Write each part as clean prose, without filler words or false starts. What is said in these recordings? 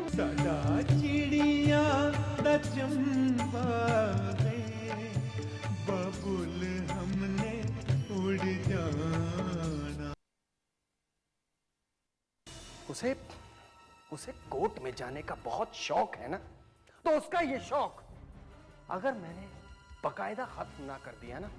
साडा चिड़िया दा चंपा है, बबुल हमने उड़ जाना। उसे कोर्ट में जाने का बहुत शौक है ना, तो उसका ये शौक अगर मैंने बकायदा खत्म ना कर दिया ना,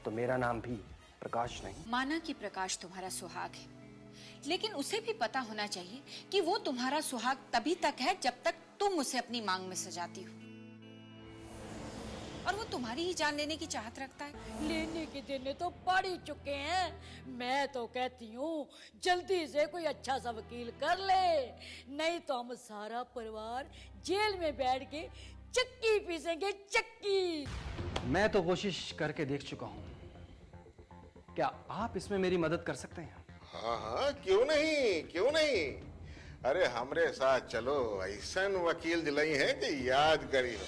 तो मेरा नाम भी प्रकाश नहीं। माना कि प्रकाश तुम्हारा सुहाग है, लेकिन उसे भी पता होना चाहिए कि वो तुम्हारा सुहाग तभी तक है जब तक तुम उसे अपनी मांग में सजाती हो, और वो तुम्हारी ही जान लेने की चाहत रखता है। लेने के दिन तो पड़ ही चुके हैं। मैं तो कहती हूँ जल्दी से कोई अच्छा सा वकील कर ले, नहीं तो हम सारा परिवार जेल में बैठ के चक्की पीसेंगे, चक्की। मैं तो कोशिश करके देख चुका हूं, क्या आप इसमें मेरी मदद कर सकते हैं? हाँ हाँ, क्यों नहीं, क्यों नहीं। अरे हमरे साथ चलो, ऐसा वकील दिलाई है कि याद करी हो।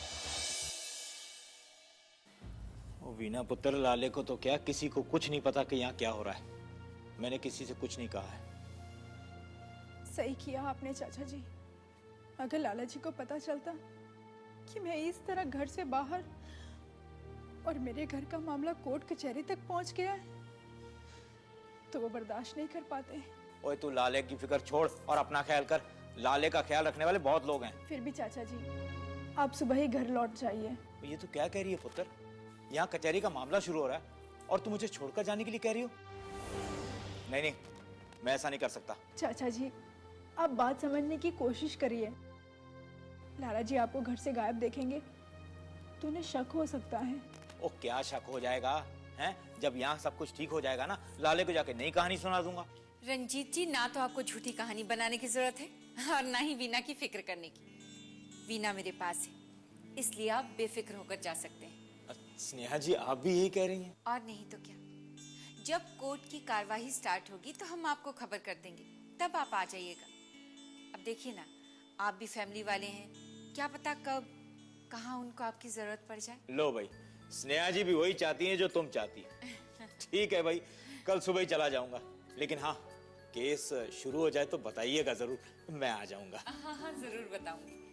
वीना पुत्र, लाले को तो क्या, किसी को कुछ नहीं पता कि यहाँ क्या हो रहा है। मैंने किसी से कुछ नहीं कहा है। सही किया आपने चाचा जी। अगर लाला जी को पता चलता कि मैं इस तरह घर से बाहर और मेरे घर का मामला कोर्ट कचहरी तक पहुंच गया है, तो वो बर्दाश्त नहीं कर पाते। ओए तू लाले की फिक्र छोड़ और अपना ख्याल कर। लाले का ख्याल रखने वाले बहुत लोग हैं। फिर भी चाचा जी, आप सुबह ही घर लौट जाइए। ये तो क्या कह रही है पुत्र? यहाँ कचहरी का मामला शुरू हो रहा है और तू मुझे छोड़कर जाने के लिए कह रही हो? नहीं नहीं, मैं ऐसा नहीं कर सकता। चाचा जी, आप बात समझने की कोशिश करिए। लाला जी आपको घर से गायब देखेंगे तो उन्हें शक हो सकता है। ओ क्या शक हो जाएगा हैं? जब यहाँ सब कुछ ठीक हो जाएगा ना, लाले को जाके नई कहानी सुना दूंगा। रंजीत जी, ना तो आपको झूठी कहानी बनाने की जरूरत है और ना ही वीना की फिक्र करने की। वीना मेरे पास है, इसलिए आप बेफिक्र होकर जा सकते हैं। स्नेहा जी, आप भी यही कह रही हैं? और नहीं तो क्या। जब कोर्ट की कार्यवाही स्टार्ट होगी तो हम आपको खबर कर देंगे, तब आप आ जाइएगा। अब देखिए ना, आप भी फैमिली वाले हैं, क्या पता कब कहाँ उनको आपकी जरूरत पड़ जाए। लो भाई, स्नेहा जी भी वही चाहती हैं जो तुम चाहती है। ठीक है भाई, कल सुबह ही चला जाऊंगा, लेकिन हाँ, केस शुरू हो जाए तो बताइएगा जरूर, मैं आ जाऊंगा। हाँ हाँ, जरूर बताऊंगी।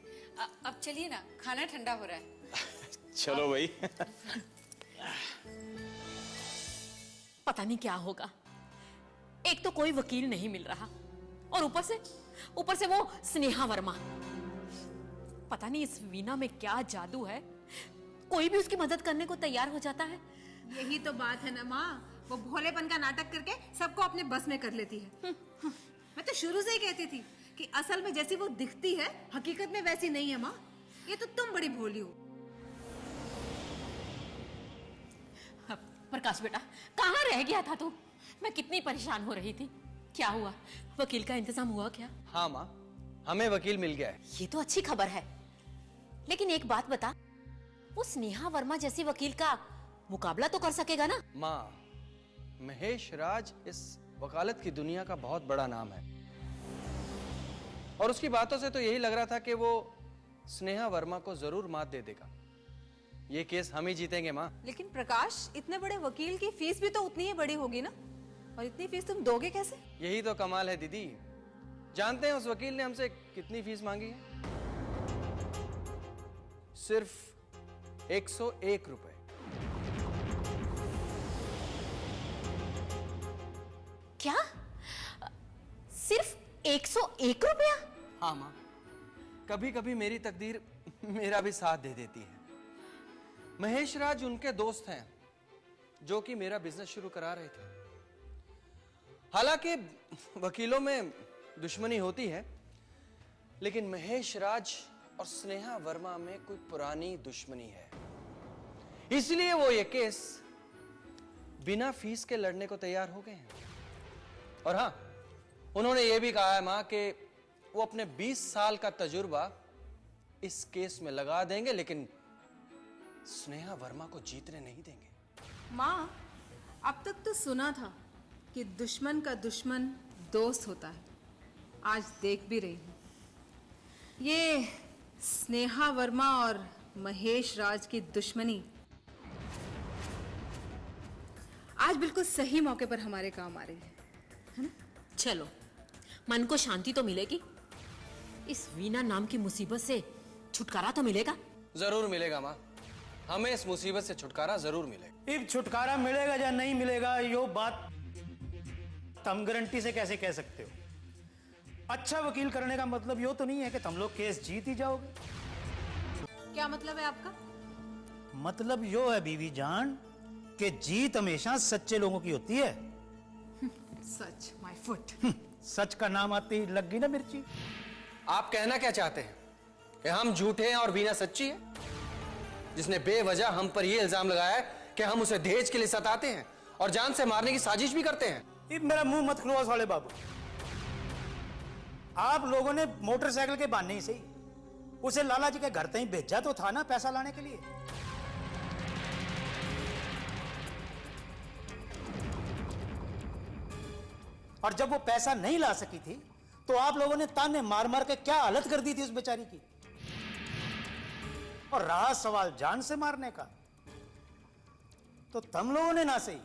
अब चलिए ना, खाना ठंडा हो रहा है। चलो भाई। पता नहीं क्या होगा। एक तो कोई वकील नहीं मिल रहा, और ऊपर से वो स्नेहा वर्मा। पता नहीं इस वीना में क्या जादू है, कोई भी उसकी मदद करने को तैयार हो जाता है। यही तो बात है ना माँ, वो भोलेपन का नाटक करके सबको अपने बस में कर लेती है। मैं तो शुरू से ही कहती थी कि असल में जैसी वो दिखती है, हकीकत में वैसी नहीं है माँ। ये तो तुम बड़ी भोली हो। प्रकाश बेटा, कहाँ रह गया था तू? मैं कितनी परेशान हो रही थी। क्या हुआ, वकील का इंतजाम हुआ क्या? हाँ माँ, हमें वकील मिल गया है। ये तो अच्छी खबर है, लेकिन एक बात बता, वो स्नेहा वर्मा जैसी वकील का मुकाबला तो कर सकेगा ना? माँ, महेश राज इस वकालत की दुनिया का बहुत बड़ा नाम है, और उसकी बातों से तो यही लग रहा था कि वो स्नेहा वर्मा को जरूर मात दे देगा। ये केस हम ही जीतेंगे माँ। लेकिन प्रकाश, इतने बड़े वकील की फीस भी तो उतनी ही बड़ी होगी ना, और इतनी फीस तुम दोगे कैसे? यही तो कमाल है दीदी। जानते हैं उस वकील ने हमसे कितनी फीस मांगी है? सिर्फ 101 रुपए। क्या? सिर्फ 101 रुपया? हाँ माँ, कभी कभी मेरी तकदीर मेरा भी साथ दे देती है। महेश राज उनके दोस्त हैं जो कि मेरा बिजनेस शुरू करा रहे थे। हालांकि वकीलों में दुश्मनी होती है, लेकिन महेश राज और स्नेहा वर्मा में कोई पुरानी दुश्मनी है, इसलिए वो ये केस बिना फीस के लड़ने को तैयार हो गए हैं। और हां, उन्होंने ये भी कहा है मां कि वो अपने 20 साल का तजुर्बा इस केस में लगा देंगे, लेकिन स्नेहा वर्मा को जीतने नहीं देंगे। माँ, अब तक तो सुना था कि दुश्मन का दुश्मन दोस्त होता है, आज देख भी रही हूं। ये स्नेहा वर्मा और महेश राज की दुश्मनी आज बिल्कुल सही मौके पर हमारे काम आ रही है ना? चलो, मन को शांति तो मिलेगी। इस वीना नाम की मुसीबत से छुटकारा तो मिलेगा। जरूर मिलेगा माँ, हमें इस मुसीबत से छुटकारा जरूर मिलेगा। इब छुटकारा मिलेगा या नहीं मिलेगा यो बात तुम गारंटी से कैसे कह सकते हो? अच्छा वकील करने का मतलब यो तो नहीं है कि तुम लोग केस जीत ही जाओगे। क्या मतलब है आपका? मतलब यो है बीवी जान कि जीत हमेशा सच्चे लोगों की होती है। Such my foot. सच का नाम आते ही लग गई ना मिर्ची। आप कहना क्या चाहते हैं कि हम झूठे हैं और वीना सच्ची है, जिसने बेवजह हम पर यह इल्जाम लगाया है कि हम उसे दहेज के लिए सताते हैं और जान से मारने की साजिश भी करते हैं? इब मेरा मुंह मत खुलवा साले बाबू। आप लोगों ने मोटरसाइकिल के बहाने ही सही उसे लाला जी के घर तक भेजा तो था ना पैसा लाने के लिए। और जब वो पैसा नहीं ला सकी थी तो आप लोगों ने ताने मार मार के क्या हालत कर दी थी उस बेचारी की। और रहा सवाल जान से मारने का, तो तुम लोगों ने ना सही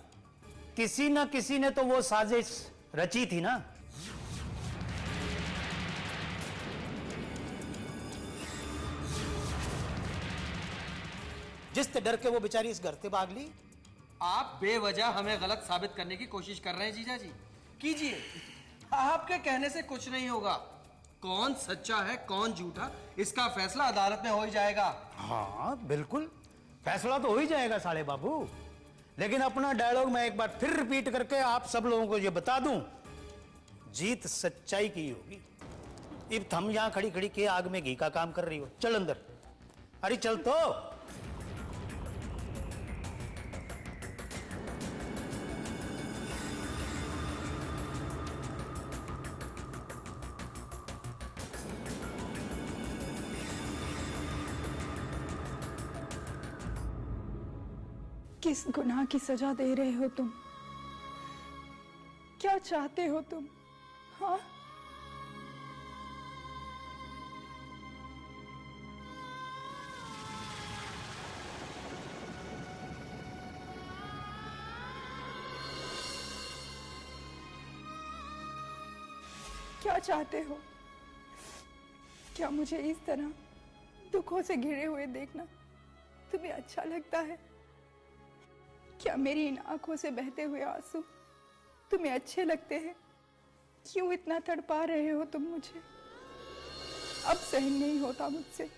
किसी ना किसी ने तो वो साजिश रची थी ना। जिस डर के वो बेचारी इस घर से भाग ली। आप बेवजह हमें गलत साबित करने की कोशिश कर रहे हैं जीजा जी। कीजिए, आपके कहने से कुछ नहीं होगा। कौन सच्चा है कौन झूठा, इसका फैसला अदालत में हो ही जाएगा। हाँ बिल्कुल, फैसला तो हो ही जाएगा साले बाबू। लेकिन अपना डायलॉग मैं एक बार फिर रिपीट करके आप सब लोगों को ये बता दूं, जीत सच्चाई की होगी। अब थम यहां खड़ी खड़ी के आग में घी का काम कर रही हो। चल अंदर। अरे चल तो। किस गुनाह की सजा दे रहे हो तुम? क्या चाहते हो तुम? हाँ, क्या चाहते हो? क्या मुझे इस तरह दुखों से घिरे हुए देखना तुम्हें अच्छा लगता है? क्या मेरी इन आंखों से बहते हुए आंसू तुम्हें अच्छे लगते हैं? क्यों इतना तड़पा रहे हो तुम मुझे? अब सहन नहीं होता मुझसे।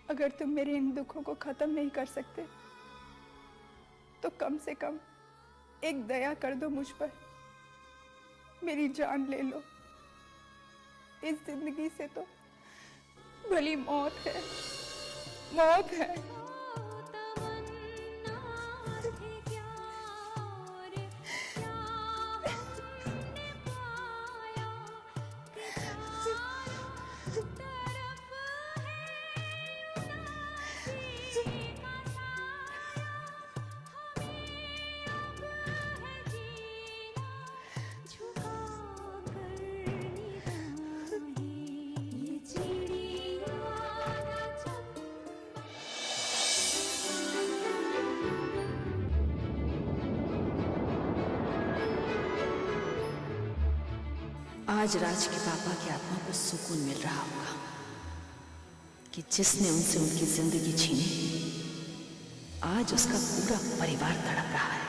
अगर तुम मेरे इन दुखों को खत्म नहीं कर सकते तो कम से कम एक दया कर दो मुझ पर। मेरी जान ले लो। इस जिंदगी से तो भली मौत है, मौत है। आज राज के पापा की आत्मा को सुकून मिल रहा होगा कि जिसने उनसे उनकी जिंदगी छीनी, आज उसका पूरा परिवार तड़प रहा है।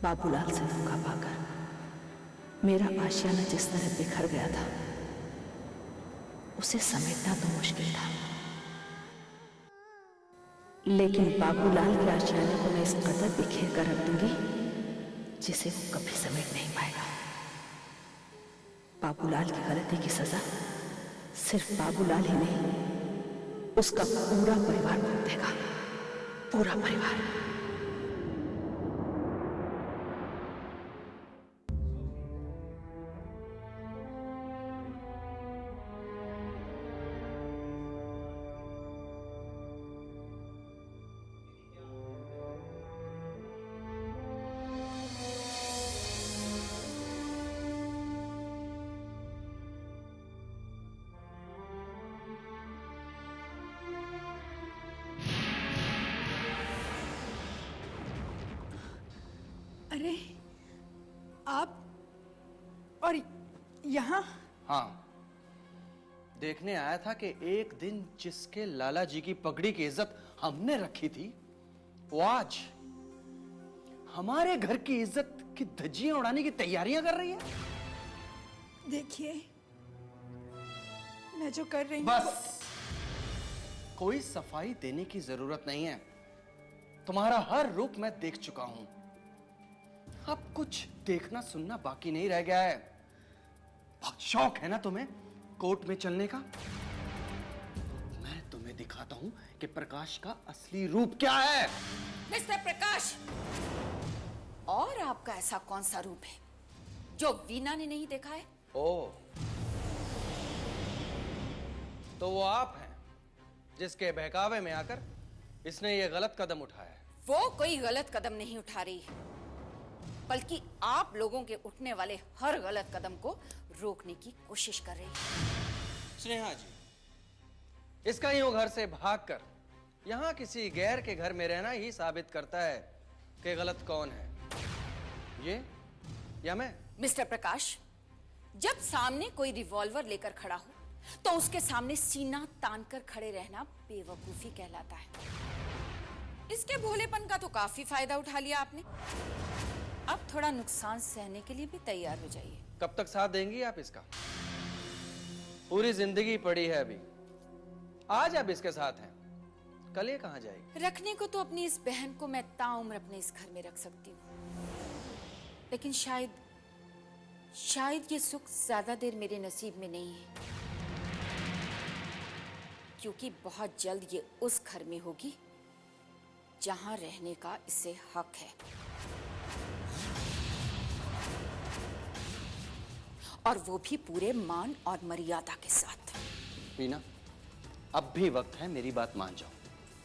बाबूलाल से धोखा पाकर मेरा आशियाना जिस तरह बिखर गया था, उसे समेटना तो मुश्किल था, लेकिन बाबूलाल के आशियाने को मैं इस कदर बिखेर कर रख दूंगी जिसे वो कभी समेट नहीं पाएगा। बाबूलाल की गलती की सजा सिर्फ बाबूलाल ही नहीं, उसका पूरा परिवार भुगतेगा, पूरा परिवार। अरे आप, और यहाँ हाँ, देखने आया था कि एक दिन जिसके लाला जी की पगड़ी की इज्जत हमने रखी थी, वो आज हमारे घर की इज्जत की धज्जियां उड़ाने की तैयारियां कर रही है। देखिए, मैं जो कर रही हूँ बस, कोई सफाई देने की जरूरत नहीं है। तुम्हारा हर रूप मैं देख चुका हूं। अब कुछ देखना सुनना बाकी नहीं रह गया है। बहुत शौक है ना तुम्हें कोर्ट में चलने का? मैं तुम्हें दिखाता हूं कि प्रकाश का असली रूप क्या है। मिस्टर प्रकाश, और आपका ऐसा कौन सा रूप है जो वीना ने नहीं देखा है? ओ, तो वो आप हैं जिसके बहकावे में आकर इसने ये गलत कदम उठाया है। वो कोई गलत कदम नहीं उठा रही है, बल्कि आप लोगों के उठने वाले हर गलत कदम को रोकने की कोशिश कर रही है। स्नेहा जी, इसका यूं घर से भागकर यहां किसी गैर के घर में रहना ही साबित करता है कि गलत कौन है, ये या मैं। मिस्टर प्रकाश, जब सामने कोई रिवॉल्वर लेकर खड़ा हो तो उसके सामने सीना तान कर खड़े रहना बेवकूफी कहलाता है। इसके भोलेपन का तो काफी फायदा उठा लिया आपने। अब थोड़ा नुकसान सहने के लिए भी तैयार हो जाइए। कब तक साथ देंगी आप इसका? पूरी जिंदगी पड़ी है अभी। आज आप इसके साथ हैं, कल ये कहां जाएगी? रखने को तो अपनी इस बहन को मैं ताउम्र अपने इस घर में रख सकती हूँ, लेकिन शायद ये सुख ज्यादा देर मेरे नसीब में नहीं है, क्योंकि बहुत जल्द ये उस घर में होगी जहां रहने का इसे हक है, और वो भी पूरे मान और मर्यादा के साथ। वीना, अब भी वक्त है, मेरी बात मान जाओ।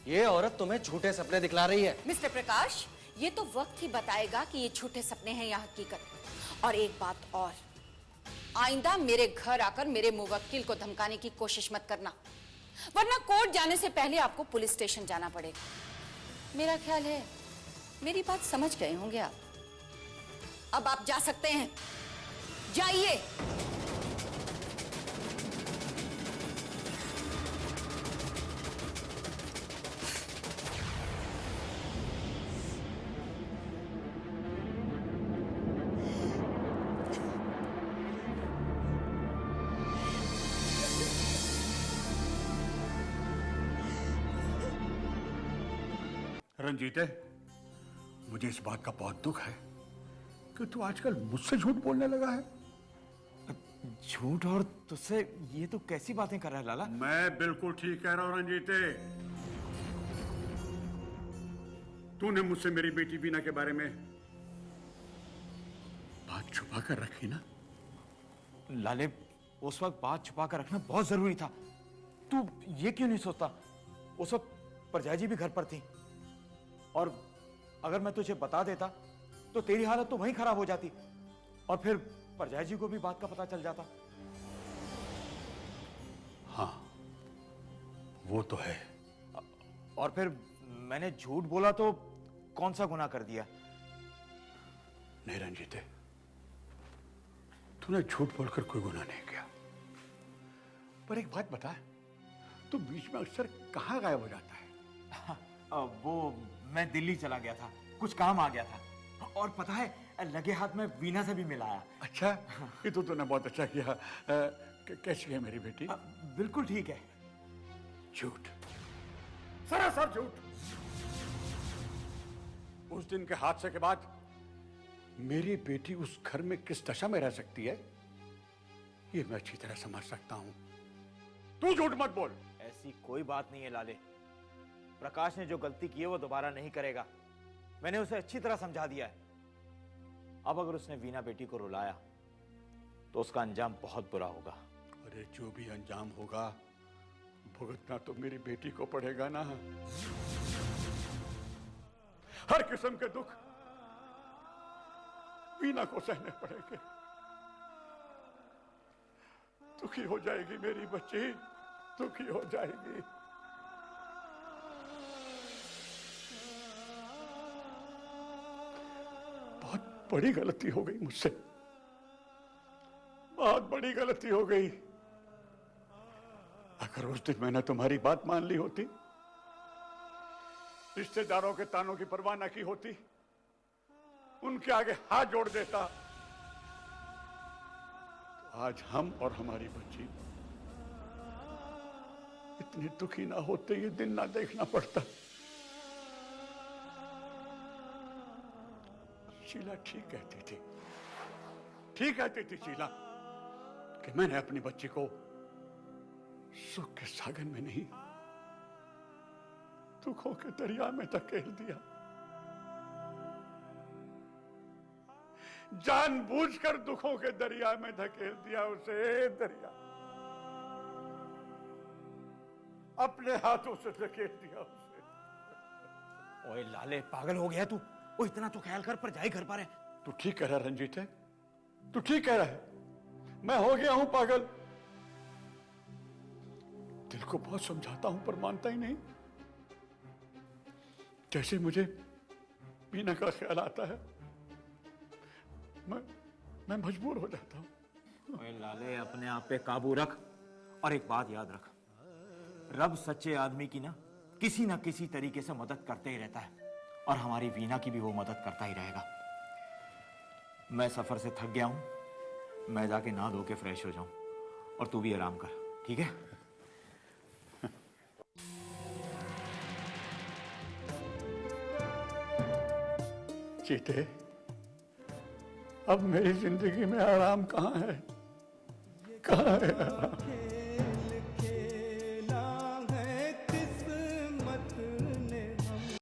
ये औरत तुम्हें झूठे सपने दिखला रही है। मिस्टर प्रकाश, ये तो वक्त ही बताएगा कि ये झूठे सपने हैं या हकीकत। और एक बात और, आइंदा मेरे घर आकर मेरे मुवक्किल को धमकाने की कोशिश मत करना, वरना कोर्ट जाने से पहले आपको पुलिस स्टेशन जाना पड़ेगा। मेरा ख्याल है मेरी बात समझ गए होंगे आप। अब आप जा सकते हैं, जाइए। रंजीते, मुझे इस बात का बहुत दुख है कि तू आजकल मुझसे झूठ बोलने लगा है। झूठ और तुझसे ये तो कैसी बातें कर रहा है लाला? मैं बिल्कुल ठीक कह रहा हूं रंजीते। तूने मुझसे मेरी बेटी वीना के बारे में बात छुपा कर रखी ना? लाले, उस वक्त बात छुपा कर रखना बहुत जरूरी था। तू ये क्यों नहीं सोचता? उस वक्त परजाई जी भी घर पर थी, और अगर मैं तुझे बता देता तो तेरी हालत तो वहीं खराब हो जाती, और फिर परजाई जी को भी बात का पता चल जाता। हाँ, वो तो है। और फिर मैंने झूठ बोला तो कौन सा गुनाह कर दिया? नहीं रंजीते, तूने झूठ बोलकर कोई गुनाह नहीं किया। पर एक बात बता, तू बीच में अक्सर कहाँ गायब हो जाता है? वो मैं दिल्ली चला गया था, कुछ काम आ गया था, और पता है लगे हाथ में वीना से भी मिलाया। अच्छा, ये तो तूने बहुत अच्छा किया। कैसी है मेरी बेटी? बिल्कुल ठीक है। झूठ, सरासर झूठ। उस दिन के हादसे के बाद मेरी बेटी उस घर में किस दशा में रह सकती है, ये मैं अच्छी तरह समझ सकता हूं। तू झूठ मत बोल। ऐसी कोई बात नहीं है लाले। प्रकाश ने जो गलती की है वो दोबारा नहीं करेगा। मैंने उसे अच्छी तरह समझा दिया है। अब अगर उसने वीना बेटी को रुलाया तो उसका अंजाम बहुत बुरा होगा। अरे जो भी अंजाम होगा भुगतना तो मेरी बेटी को पड़ेगा ना। हर किस्म के दुख वीना को सहने पड़ेंगे। दुखी हो जाएगी मेरी बच्ची, दुखी हो जाएगी। बहुत बड़ी गलती हो गई मुझसे, बहुत बड़ी गलती हो गई। अगर उस दिन मैंने तुम्हारी बात मान ली होती, रिश्तेदारों के तानों की परवाह न की होती, उनके आगे हाथ जोड़ देता, तो आज हम और हमारी बच्ची इतने दुखी ना होते, ये दिन ना देखना पड़ता। शीला ठीक कहती थी, ठीक कहती थी शीला कि मैंने अपनी बच्ची को सुख के सागर में नहीं, दुखों के दरिया में धकेल दिया। जानबूझकर दुखों के दरिया में धकेल दिया उसे। दरिया अपने हाथों से धकेल दिया उसे। ओए लाले, पागल हो गया तू? ओ इतना तो ख्याल कर, पर जाए घर पर है। तू ठीक कह रहा रंजीत है, तू ठीक कह रहा है। मैं हो गया हूं पागल। दिल को बहुत समझाता हूं पर मानता ही नहीं। जैसे मुझे मीना का ख्याल आता है, मैं मजबूर हो जाता हूं। ओए लाले, अपने आप पे काबू रख। और एक बात याद रख, रब सच्चे आदमी की ना किसी तरीके से मदद करते ही रहता है, और हमारी वीना की भी वो मदद करता ही रहेगा। मैं सफर से थक गया हूं, मैं जाके नहा धो के फ्रेश हो जाऊं, और तू भी आराम कर, ठीक है? चीते, अब मेरी जिंदगी में आराम कहाँ है? कहाँ है आराम?